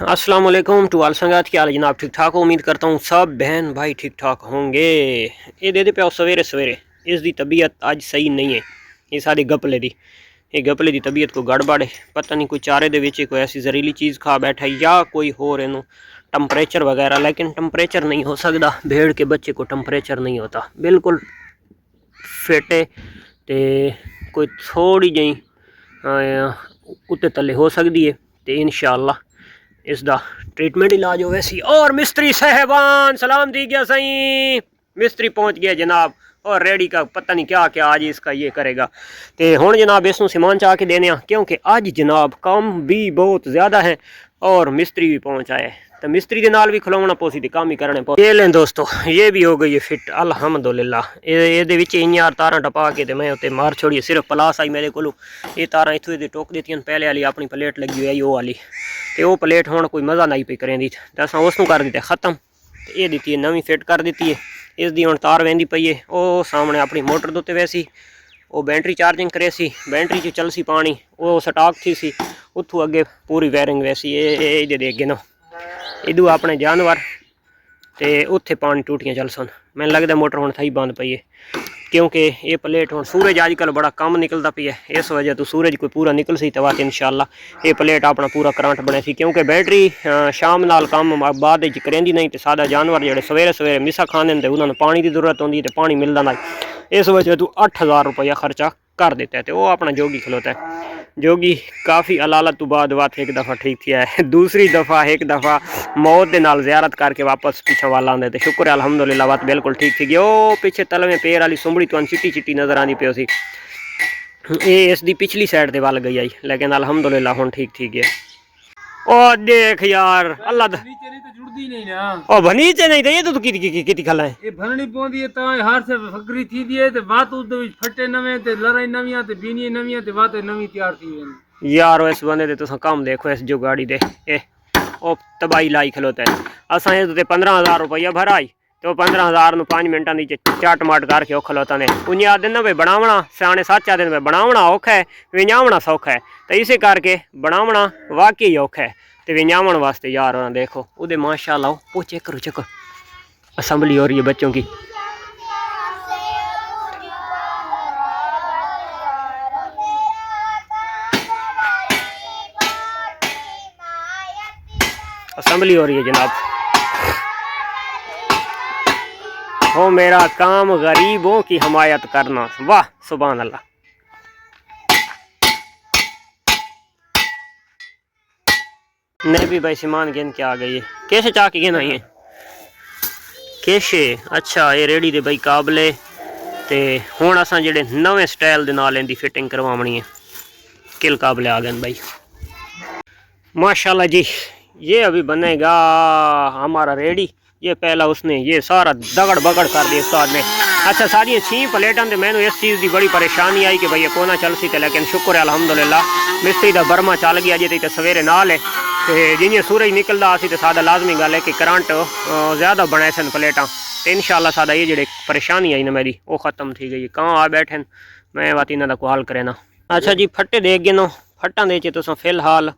अस्सलाम वालेकुम टू आल संगात, क्या हाल है जनाब? ठीक ठाक हो? उम्मीद करता हूँ सब बहन भाई ठीक ठाक होंगे। ये दे पे सवेरे सवेरे इसकी तबीयत अज सही नहीं है। ये सारी गपले की तबीयत को गड़बड़ है। पता नहीं कोई चारे दे विच कोई ऐसी जहरीली चीज़ खा बैठा है या कोई होर इनू टंपरेचर वगैरह, लेकिन टंपरेचर नहीं हो सकता। भेड़ के बच्चे को टंपरेचर नहीं होता, बिल्कुल फिटे तो कोई थोड़ी जी उत्ते तले हो सकती है। तो इंशाअल्लाह इसका ट्रीटमेंट इलाज हो वैसी। और मिस्त्री साहबान सलाम दी गया सही, मिस्त्री पहुंच गया जनाब। और रेडी का पता नहीं क्या क्या आज इसका ये करेगा। तो हुण जनाब इसनूं समान चा के देने, क्योंकि अज जनाब काम भी बहुत ज़्यादा है और मिस्त्री भी पहुंच आए। तो मिस्त्री के नाल भी खिलौना पोसी तो काम ही करने पो। ये लें दोस्तों, ये भी हो गई है फिट अल्हम्दुलिल्लाह। ये यार तारा टपा के तो मैं उत्ते मार छोड़िए, सिर्फ प्लास आई मेरे को। ये तारा इतों ये टोक दी पहले वाली अपनी प्लेट लगी हुई है वो वाली, तो वो प्लेट हुण कोई मज़ा नहीं पई करें दी, तो असां उसनूं कर दिता ख़त्म। तो ये दी नवी फिट कर दी है। इसकी हुण तार वहदी पई है। वो सामने अपनी मोटर दे उत्ते वैसी वो बैटरी चार्जिंग करे सी, बैटरी च चल सी पानी, वो स्टाक थी सी उतों अगे पूरी वायरिंग वैसी। ये दे अगे ना इदू अपने जानवर तो उत्थे पानी टूटियाँ चल सन। मैनूं लगदा मोटर हुण थई बंद पई है, क्योंकि ये प्लेट हुण सूरज अजकल बड़ा कम निकलता पी है। इस वजह तो सूरज कोई पूरा निकल सी तो इंशाअल्लाह ये प्लेट अपना पूरा करंट बने सी। क्योंकि बैटरी शाम नाल काम बाद करेंदी नहीं, तो सादा जानवर जो सवेरे सवेरे मिसा खाने उन्होंने पानी की जरूरत होती है, तो पानी मिलता नहीं। इस वजह तो 8000 रुपया खर्चा कर देता है। तो वो अपना जोगी खलोता है। जोगी काफ़ी अलालत तो बाद बात एक दफ़ा ठीक किया है, दूसरी दफ़ा एक दफ़ा मौत के नाल ज़ियारत करके वापस पीछे वाला आते। तो शुक्र है अल्हम्दुलिल्लाह बात बिल्कुल ठीक थी। वो पीछे तल में पैर वाली सुंबड़ी तो चिट्टी चिट्टी नज़र आती पी सी, ये इसकी पिछली साइड से वल गई आई, लेकिन अल्हम्दुलिल्लाह हुण ठीक थी गया। ओ देख यार अल्लाह जुड़दी नहीं ना, ओ भनीचे नहीं तो ये तो किती खला है। ये भरनी पौंदी है ता हार से फकरी थी दी है ते बात उस दे विच फटे नवे ते लड़ाई नवीਆਂ ते बीनी नवीਆਂ ते बात नवी तैयार थी वेंदी। यार इस बंदे दे तुसां काम देखो, इस जो गाड़ी दे ए ओ तबाही लाई खलोता है। असां इस ते 15000 रुपया भराई, तो 15000 ਨੂੰ 5 ਮਿੰਟਾਂ ਦੀ ਚਾਟ ਮਾਟ ਕਰਕੇ ਉਹ ਖਲੋਤਾ ਨੇ। ਉਹਨੇ ਆ ਦਿਨ ਵੇ ਬਣਾਉਣਾ ਸਿਆਣੇ ਸੱਚ ਆ ਦਿਨ ਵੇ ਬਣਾਉਣਾ ਔਖਾ ਹੈ, ਵਿਆਹਣਾ ਸੌਖਾ ਹੈ। तो इसे करके बनावना वाकई औखा है। तो विन्यावन वास्ते यार देखो उदे माशाल्लाह वो चेक करो चेक, असम्बली हो रही है बच्चों की। असम्बली हो रही है जनाब। हो मेरा काम गरीबों की हमायत करना, वाह सुभान अल्लाह। नहीं भी भाई सामान गिन के आ गई है, कैसे चाह के गिन आई है कैसे। अच्छा ये रेडी दे भाई काबले। तो हुण असां जेडे नवे स्टाइल दे नाल इहदी फिटिंग करवावनी है। किल काबले आ गए भाई माशाल्लाह जी। ये अभी बनेगा हमारा रेडी। ये पहला उसने ये सारा दगड़ बगड़ कर दिया उस्ताद ने। अच्छा सारिया 6 प्लेटां तो मैंने इस चीज़ की बड़ी परेशानी आई कि भाई कोना चल सी, लेकिन शुक्र है अल्हम्दुलिल्लाह मिस्त्री का बर्मा चल गया जी। तो सवेरे नाल है तो जियां सूरज निकलता सी तो सादा लाजमी गल है कि करंट ज़्यादा बनाए सन प्लेटां। तो इंशाअल्लाह सादा ये जी परेशानी आई ना मेरी वो ख़त्म थी गई। कहाँ आ बैठे मैं बात इन्हों का हाल करे ना। अच्छा जी फट्टे दे गिनो, फट्टां दे तुस फिलहाल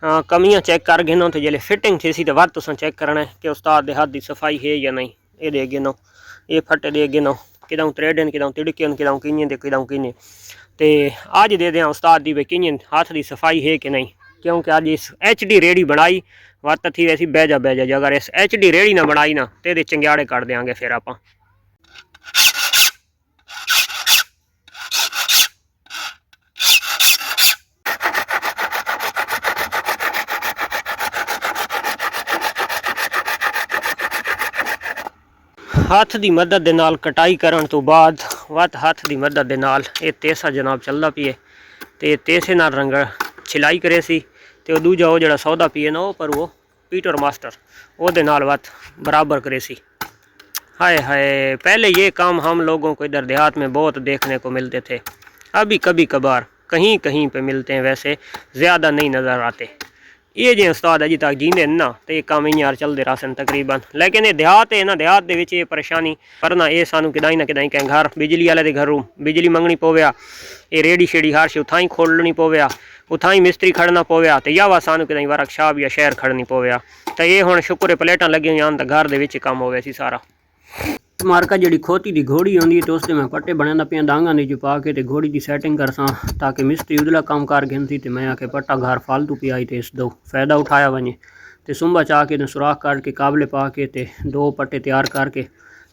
कमियां चेक कर गिनो। तो जे फिटिंग थी सी तो वह तुस चेक करना है कि उस्ताद के हाथ की सफाई है या नहीं। ये दे गिनो, ये फट्टे दे गिनो किदां त्रेडन किदां तिड़कन किदां कि'यां ते किदां कि'यां। तो अज दे दें उस्ताद की भाई कि'यां हाथ की सफाई है कि नहीं, क्योंकि अज इस HD रेड़ी बनाई वत थी वैसी बैजा जी। अगर इस HD रेड़ी ना बनाई ना तो ये चंग्याड़े कट देंगे फिर आप। हथ की मदद के नाल कटाई करन तो बाद वत हथ की मदद के नाल ये तेसा जनाब चलता पी है। तो तेसे नाल रंग छिलाई करे सी। तो दूजा वो जड़ा सौदा पिए ना वो पर वो पीटर मास्टर वो नाल वत बराबर करे सी। हाय हाय पहले ये काम हम लोगों को इधर देहात में बहुत देखने को मिलते थे, अभी कभी कभार कहीं कहीं पे मिलते हैं, वैसे ज़्यादा नहीं नज़र आते। ये जो उस्ताद अजी तक जींदे ना तो ये काम यार चलते रहसन तकरीबन। लेकिन ये देहात है ना, देहात दे विच ये परेशानी वरना ये सानू किदाई ना किदाई कहीं घर बिजली वाले के घरों बिजली मंगनी पवेआ, ये रेड़ी शेड़ी हर शे उथां ही खोलनी पवेआ। उथा ही मिस्त्री खड़ना पवया तो या वा सानू कितें वर्कशॉप या शहर खड़नी पवया तो ये हुण शुक्र है प्लेटां लगी हुई तो घर दे विच काम होवे सी सारा। मार्का जी खोती की घोड़ी आँदी है तो उससे मैं पट्टे बनाना पिया डांगा ने पा के ते घोड़ी की सैटिंग करसा ताकि मिस्त्री उदला काम कार गिन थी तो मैं आके पट्टा घर फालतू पिया आई तो इस दो फायदा उठाया वने तो सुंबा चाह के सुराख काट के काबले पा के ते 2 पट्टे तैयार करके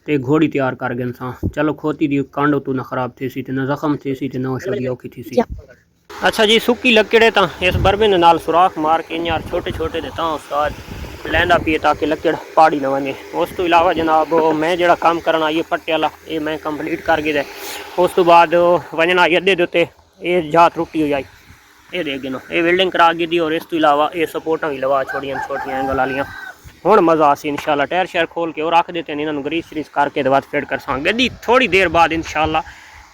ते घोड़ी तैयार कर गन सा। चलो खोती दी कांडो तू ना खराब थी सी ते ना जख्म थे सी ते ना शरी औखी थी सी। अच्छा जी सुक्की लकड़े तो इस बरबे ने नाल सुराख मार के यार छोटे छोटे दे उस्ताद लैंदा पिए ताकि लकड़ पाड़ी न वने। उस तो इलावा जनाब मैं जड़ा काम करना ये पट्टे वाला ये मैं कंप्लीट कर गया। उस तो बाद वजना अड्डे दे उत्ते ये जा त्रुटी हो जाई ये देख नो ये वेल्डिंग करा गई थी और इस तो इलावा ये सपोर्टा भी लवा छोड़ियां छोटियां एंगल वालियां। हुण मज़ा आसी इंशाल्लाह टायर शहर खोल के और रख देते हैं इन्होंने ग्रीस श्रीस करके बाद फिट कर सा गड्डी थोड़ी देर बाद इंशाल्लाह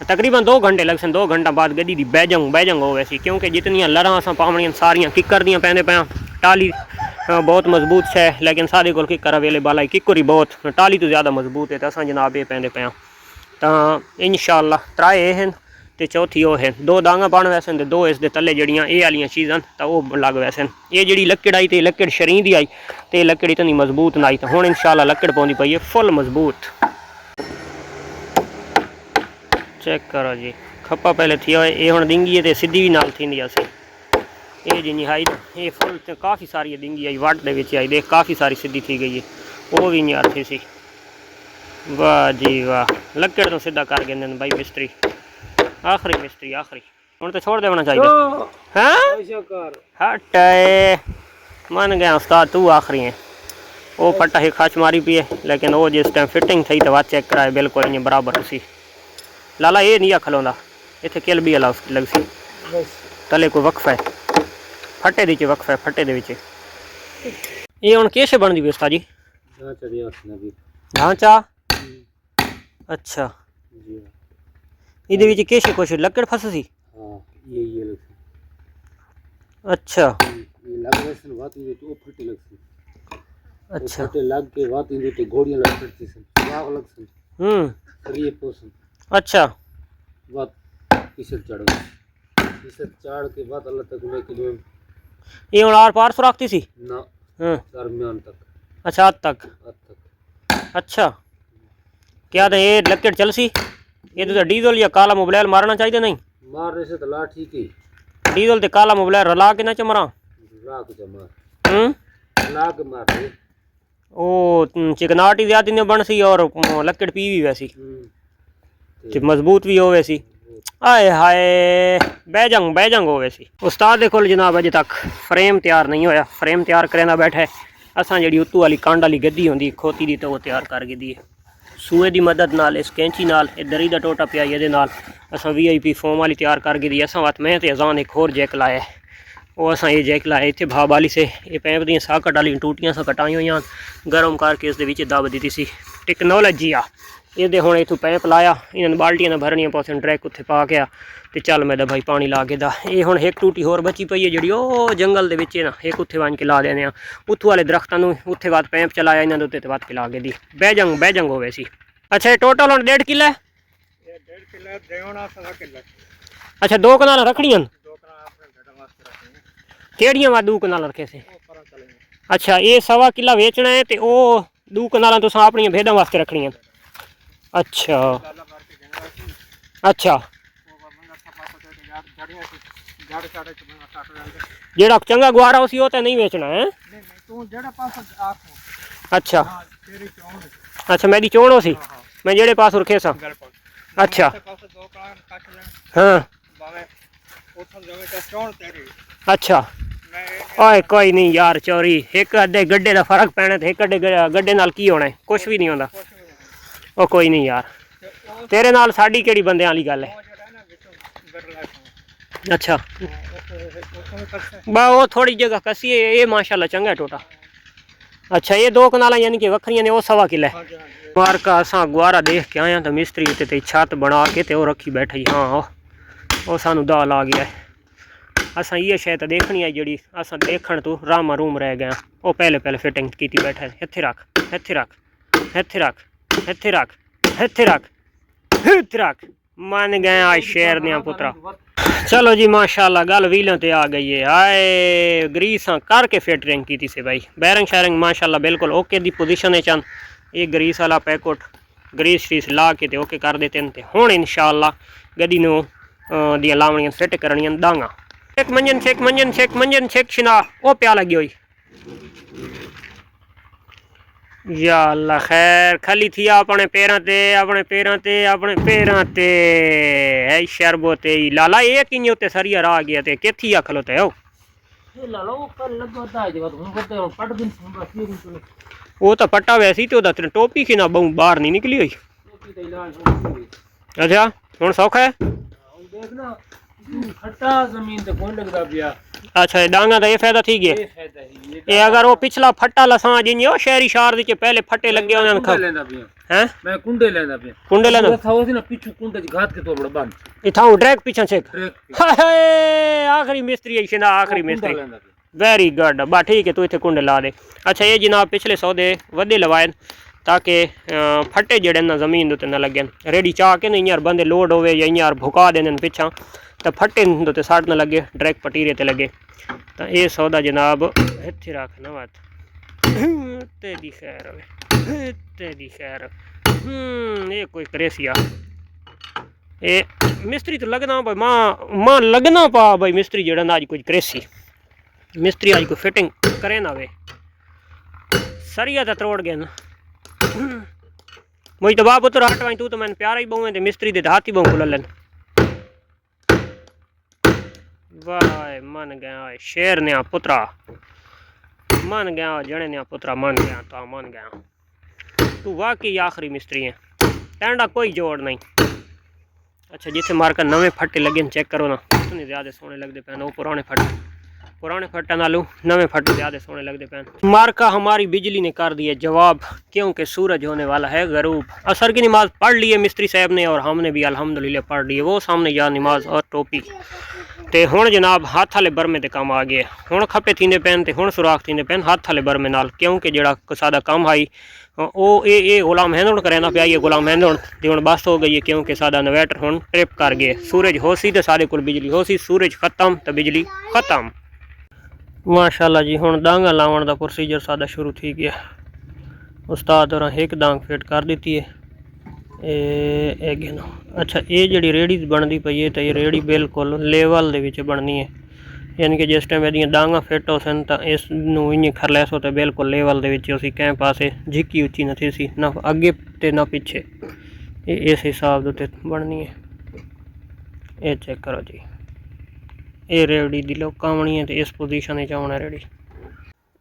तकरीबन 2 घंटे लग सन 2 घंटा बाद गड्डी की बैजंग हो वैसी क्योंकि जितनियां लरां असां पावणियां सारियां किकर दियां पैंदे पियां। टाली बहुत मजबूत है लेकिन साढ़े को किकर अवेलेबल है किकर ही बहुत टाली तो ज़्यादा मजबूत है तो असां जनाब ये पैंदे पियां तो इंशाल्लाह 3 ये हैं तो चौथी वो है 2 डांगा पाने वैसे तो 2 इस दे तले जड़ियाँ ये वाली चीज़ां तो वो लग वैसे ये जी लकड़ आई तो लकड़ शरीं दी आई तो लकड़ इतनी मजबूत ना आई तो हुण इंशाल्लाह लकड़ पौंदी पई है फुल मजबूत। चेक करो जी खप्पा पहले थी ये हुण डिंगी है तो सीधी भी नाल थी असी ये जिनी हाई ये फुल तो काफ़ी सारी डिंगी आई वाट दे विच आई देख काफ़ी सारी सीधी थी गई है वो भी नहीं थी सी। वाह जी वाह लकड़ तो सीधा कर गए भाई मिस्त्री आखिरी मिस्त्री आखिरी हुण तो छोड़ देना चाहिए। हाँ हट मन गया उस्ताद तू आखिरी है वो पट्टा ही खाच मारी पिए लेकिन वो जिस टाइम फिटिंग थी तो वह चेक कराए बिल्कुल इं बराबर सी। लाला ये नहीं खलोंदा इत्थे किल भी अला लग सी तले कोई वक्फ है फटे दी वक्फ है फटे दे विच ये हुण किश बनदी पई उस्ताद जी ढांचा। अच्छा इहदे विच किश कुछ लकड़ फस सी। अच्छा अच्छा लग के बात इन तो घोड़ियां लग सकती सन सुराग लग सन सरिये पोसन अच्छा बात किसे चढ़ के बाद अल्लाह तक लेकिन ये हुण आर पार सुराखती सी ना दरमियान तक। अच्छा हद तक अच्छा क्या तो ये लकड़ चल सी ये तो डीजल या काला मोबाइल मारना चाहिए नहीं मारने से तो ला ठीक ही डीजल ते काला मोबाइल रला के ना चमरा ला के ला के मार ओ चिकनाटी ज्यादा नहीं बन सी और लकड़ पी भी वैसी मजबूत भी हो वैसी आए हाय बैजंग हो वैसी। उस्ताद दे कोल जनाब अजे तक फ्रेम तैयार नहीं होया फ्रेम तैयार करेंदा बैठा है असां जी उत्तू वाली कांड वाली गद्दी होंदी खोती दी तो वो तैयार कर दी है सूए की मदद नाल इस कैंची नाल दरी का टोटा पिया ये असां VIP फोम वाली तैयार कर दी असां वात मैं तो अजान एक होर जैक लाया है वो असां ये जैक लाया इतने भाव वाली से ये पैप दी साकट वाली टूटियां सा कटाई हुई गर्म करके इस दब दी सी टेक्नोलॉजी आ ये हुण इतों पैप लाया इन्होंने बाल्टियां भरनिया पास ड्रैक उत्थे पा के तो चल मैं भाई पानी ला के ये हुण एक टूटी होर बची पई है जी वो जंगल दे विच ना एक उत्थे वन के ला देने उत्थों वाले दरख्तों उत्थे बाद पैप चलाया इन्होंने उत्ते वत के ला के दी बैजंग हो वैसी। अच्छा ये टोटल हुण 1.5 किला है अच्छा 2 कनाल रखड़ियां केड़ियां वा 2 कनाल रखे से अच्छा ये 1.25 किला बेचना है तो वो 2 कनाल तुसां अपनी भेडां वास्ते रखनियां। अच्छा अच्छा जेड़ा चंगा गुआरा उसी वो तो नहीं बेचना है अच्छा अच्छा मेरी चोण सी मैं जेड़े पास रखे सा अच्छा हाँ अच्छा ओए कोई नहीं यार चोरी एक अद्धे गड्ढे का फर्क पैना तो एक अद्धे गड्ढे नाल की होना है कुछ भी नहीं होता ओ कोई नहीं यार तेरे नाल साड़ी केड़ी बंदे वाली गल है। अच्छा बा वो थोड़ी जगह कसी है ये माशाल्लाह चंगा है टोटा। अच्छा ये 2 कनाल यानी कि वखरियां ने वो 1.25 किला है मार्का असां गुआरा देख के आया तो मिस्त्री उत्ते छत बना के तो रखी बैठी हाँ वो सानू दाल आ गया है असां ये शायद देखनी है जी असां देखण तो रामा रूम रह गया वो पहले फिटिंग की बैठा है इत्थे रख इत्थे रख इत्थे रख इत्थे रख इत्थे रख इत्थे रख मन गए आज शेर दियां पुत्रा चलो जी माशाल्लाह गल व्हीलों ते आ गई है। आए ग्रीस करके फिटरिंग की से भाई, बैरिंग शैरिंग माशाल्लाह बिल्कुल ओके दी पोजीशन है। चंद ये ग्रीस वाला पैकेट ग्रीस श्रीस ला के ते ओके कर देते हैं। ते हुण इंशाल्लाह गड्डी नूं दियां लावणियां फिट करनियां डांगा। चेक मंजन चेक शिना ओ प्या लगी हुई। या अल्लाह खैर खली थी अपने पैरां ते है शरबो ते लाला ये किंज उत्ते सरिया रह गया ते केथी आखलो ते ओ ये लाला वो कर लगो ता जे बात हुन करते पट दिन बस ये दिन वो तो पट्टा वैसी ते ओदा टोपी की ना बहु बाहर नहीं निकली हुई। टोपी दा इलाज अच्छा हुण सौखा है। देखना खट्टा जमीन ते कोई लगदा पिया। अच्छा डांगा दा ये फायदा थी गया। ये फायदा है ये अगर वो पिछला फट्टा लसा जिन ओ शहरी शार दे पहले फट्टे लगे उन्हें खा लेंदा पिया हैं। मैं कुंडे लेंदा पिया। कुंडे लेना था वो सी ना पिछु कुंडे च घात के तो बड़ा बंद इथाऊ ड्रैग पीछे चेक। हाय आखिरी मिस्त्री है शिना आखिरी मिस्त्री। वेरी गुड बा ठीक है तू इतने कुंडे ला दे। अच्छा ये जनाब पिछले सौदे वधे लवाए ताकि फट्टे जड़े ना जमीन उत्ते ना लगे। रेडी चाह के नहीं यार बंदे लोड होवे या यार भुका देने पिछा तो फट्टे उत्ते सट ना लगे डायरेक्ट पटीरे ते लगे। तो ये सौदा जनाब इत्थे रख ना बात तेरी खैर होवे तेरी खैर। ये कोई क्रेसिया ये मिस्त्री तो लगना भाई मां लगना पा भाई मिस्त्री जड़ा ना आज कुछ क्रेसी मिस्त्री आज कोई फिटिंग करे ना वे सरिया तो तरोड़ गए ना। मुझे तो बाप उतर हटवाई तू तो मैंने प्यारा ही बहु मिस्त्री दे हाथ ही बहु खुल लेन। वाह मन गया शेर ने पुत्रा मन गया जने ने पुत्रा मन गया तो मन गया तू वाकई आखिरी मिस्त्री है टेंडा कोई जोड़ नहीं। अच्छा जिथे मारकर नवे फट्टे लगे चेक करो ना इतने ज़्यादा सोने लगते पैन वो पुराने फट्टा नालू नवे फट्टे ज़्यादा सोने लगते पैन। मार्का हमारी बिजली ने कर दिया जवाब क्योंकि सूरज होने वाला है गरूब। असर की नमाज़ पढ़ ली है मिस्त्री साहब ने और हमने भी अल्हम्दुलिल्लाह पढ़ ली है। वो सामने या नमाज और टोपी ते हुण जनाब हाथ वाले बरमे ते काम आ गया। हुण खप्पे थींदे पैन ते हुण सुराख थींदे पैन हाथ वाले बरमे नाल क्योंकि जेड़ा सादा काम आई वो ये गुलाम हैंदुण करना पिया। ये गुलाम हैंदुण ते हुण बस हो गई है क्योंकि सादा इन्वर्टर हुण ट्रिप कर गए। सूरज हो सी तो सारे कोल बिजली हो सी सूरज खत्म तो बिजली खत्म। माशाल्लाह जी हुण डांगा लावण दा प्रोसीजर सादा शुरू थी गया। उस्ताद और एक डांग फिट कर दी है ए गिनो। अच्छा ये जी रेड़ी बनती पई है तो ये रेड़ी बिल्कुल लेवल दे विच बननी है यानी कि जिस टाइम यदियाँ डांगा फिट हो सन तो इस इं खरलैसो तो बिल्कुल लेवल दे विच उसी कैं पासे झिकी उची न थी सी ना अगे ते ना पिछे इस हिसाब दे बननी है। ये चेक करो जी ये रेवड़ी दी लोग कामनी है तो इस पोजीशन आना रेडी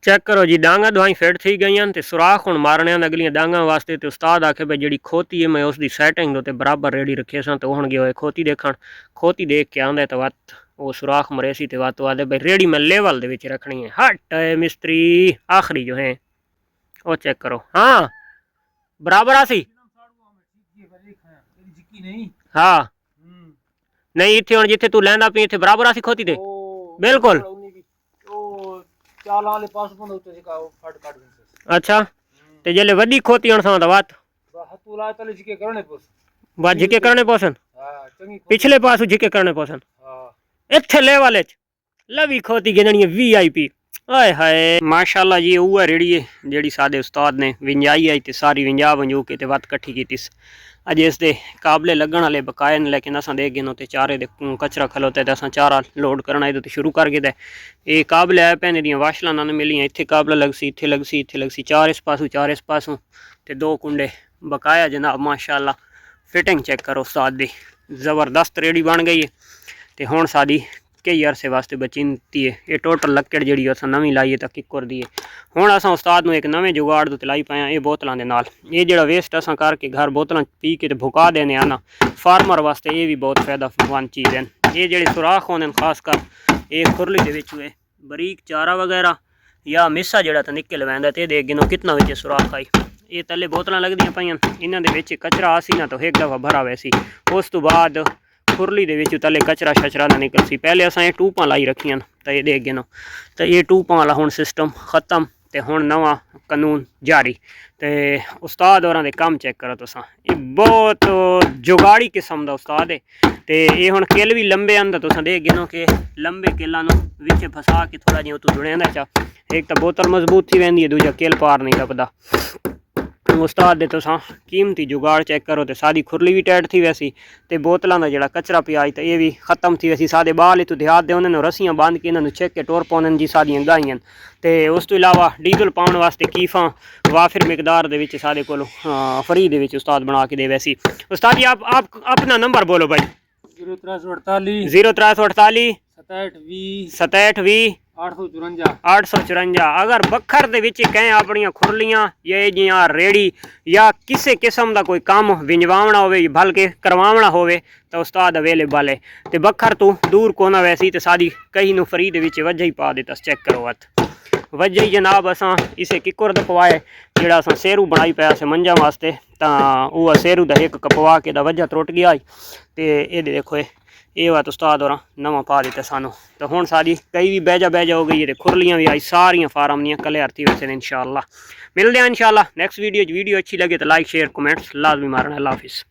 चेक करो जी डांगा दवाई फिट थी गई तो सुराख हुण मारने अगलियां डांगा वास्ते तो उस्ताद आखे भाई जी खोती है मैं उसकी सैटिंग तो बराबर रेडी रखे सन तो हुण गए खोती देखण खोती देख के आंदा तो वत वो सुराख मरे सी तो वत आदे भाई रेडी मैं लेवल दे विच रखनी है। हट मिस्त्री आखिरी जो है वो चेक करो हाँ बराबर आसी हाँ नहीं इत्थे हुण जिथे तू लैंदा पई इत्थे बराबर आसी खोती दे बिल्कुल। अच्छा ते जेले वड्डी खोती हण सां वत बस झिके करने पोसन पिछले पासू झिके करने पोसन इत्थे लेवल लवी खोती गिननी VIP आए हाय माशाल्लाह जी उह रेड़ी है जेड़ी सादे उस्ताद ने विंजाई आई ते सारी विंजा वंजू के ते वत कट्ठी कीती अज इसके काबले लगन वाले बकाए ने लेकिन असां देख गए ते चारे दे कचरा खलोते ते असां चारा लोड करना ये शुरू कर गए ये काबले आए पैने दियां वाशलां ना मिलियां इत्थे काबला लगसी इत्थे लगसी चार इस पासों ते दो कुंडे बकाया जनाब माशाल्लाह फिटिंग चेक करो उस्ताद दी ज़बरदस्त रेडी बन गई है ते हुण साडी कई अरसे वास्ते बचीती है। ये टोटल लक्कड़ जी अस नवीं लाई है तो किक्कर दी है। हुण असां उस्ताद नूं एक नवें जुगाड़ ते लाई पाया ये बोतलों के नाल ये जिहड़ा वेस्ट असां करके घर बोतलां पी के भुका देने आना फार्मर वास्ते ये भी बहुत फायदेमंद चीज़ है। ये जिहड़े सुराख होंदे खासकर ये खुरली दे विच बरीक चारा वगैरह या मिस्सा जिहड़ा तो निकल वैंदा ते दे गिनो कितना विच सुराख आई ये तले बोतलां लगदियां पईयां इन्हां दे विच कचरा आसी ना तो एक दफ़ा भरा वैसी उस तो बाद खुरली दे विच तले कचरा शचरा ना निकल सी। पहले असां ये टूपां लाई रखियां तो ये देख गिनो तो ये टूपां वाला हुण सिस्टम खत्म ਤੇ ਹੁਣ ਨਵਾਂ ਕਾਨੂੰਨ ਜਾਰੀ। ਤੇ ਉਸਤਾद ਹੋਰਾਂ ਦੇ ਕੰਮ ਚੈੱਕ ਕਰੋ तुसां, ये बहुत जुगाड़ी किस्म ਦਾ उस्ताद है। ਤੇ ਇਹ ਹੁਣ ਕਿੱਲ ਵੀ ਲੰਬੇ ਆਂਦਾ तुसां देख गिनो कि लंबे किल्लां ਨੂੰ ਵਿੱਚ ਫਸਾ ਕੇ ਥੋੜਾ ਜਿਹਾ ਤੂੰ ਜੁੜਿਆ ਚਾ, ਇੱਕ ਤਾਂ ਬੋਤਲ ਮਜ਼ਬੂਤ ਥੀ ਵੈਂਦੀ है, दूजा किल पार नहीं लगदा। उस्ताद दे तुसां कीमती जुगाड़ चेक करो तो सादी खुरली भी टाइट थी वैसी, तो बोतलों का जोड़ा कचरा पिया तो ये भी खत्म थी वैसी। सादे बाल इतों देहात दे उन्होंने रस्सियां बांध के इन्होंने चेक के टोर पाने जी सादियां गाइयां। तो उस तो इलावा डीजल पाने वास्ते कीफा वाफिर मिकदार दे विच सादे कोलों फ्री दे विच उस्ताद बना के दे वैसी। उस्ताद जी आप अपना नंबर बोलो भाई। 0348 0348 67 20 67 20 854। अगर बखर दे विच कहें अपनी खुरलियां या जियां रेड़ी या किसी किस्म का कोई काम विंजवावना होवे बल्कि करवावना होवे तो उस्ताद अवेलेबल है। तो बखर तू दूर कोना वैसी तो सादी कहीं नू फ्री दे विच वजह ही पा देता। चेक करो हथ वजह ही जनाब असां इसे किकुर दपवाए जेड़ा असां सेरू बनाई पाया से मंजा वास्ते, तो वह सेरू दा एक कपवा के दा वजह त्रुट गया। तो ये देखो ये बात उस्ताद और नवा पा दिता सानू। तो हुण सारी कई भी बैजा हो गई है, तो खुरलियां भी आई सारियां फार्म दियां कलियर थी वैसे इंशाअल्लाह। मिलते हैं इंशाअल्लाह नेक्स्ट वीडियो अच्छी लगे तो लाइक शेयर कमेंट्स लाजमी मारना। अल्लाह हाफिज़।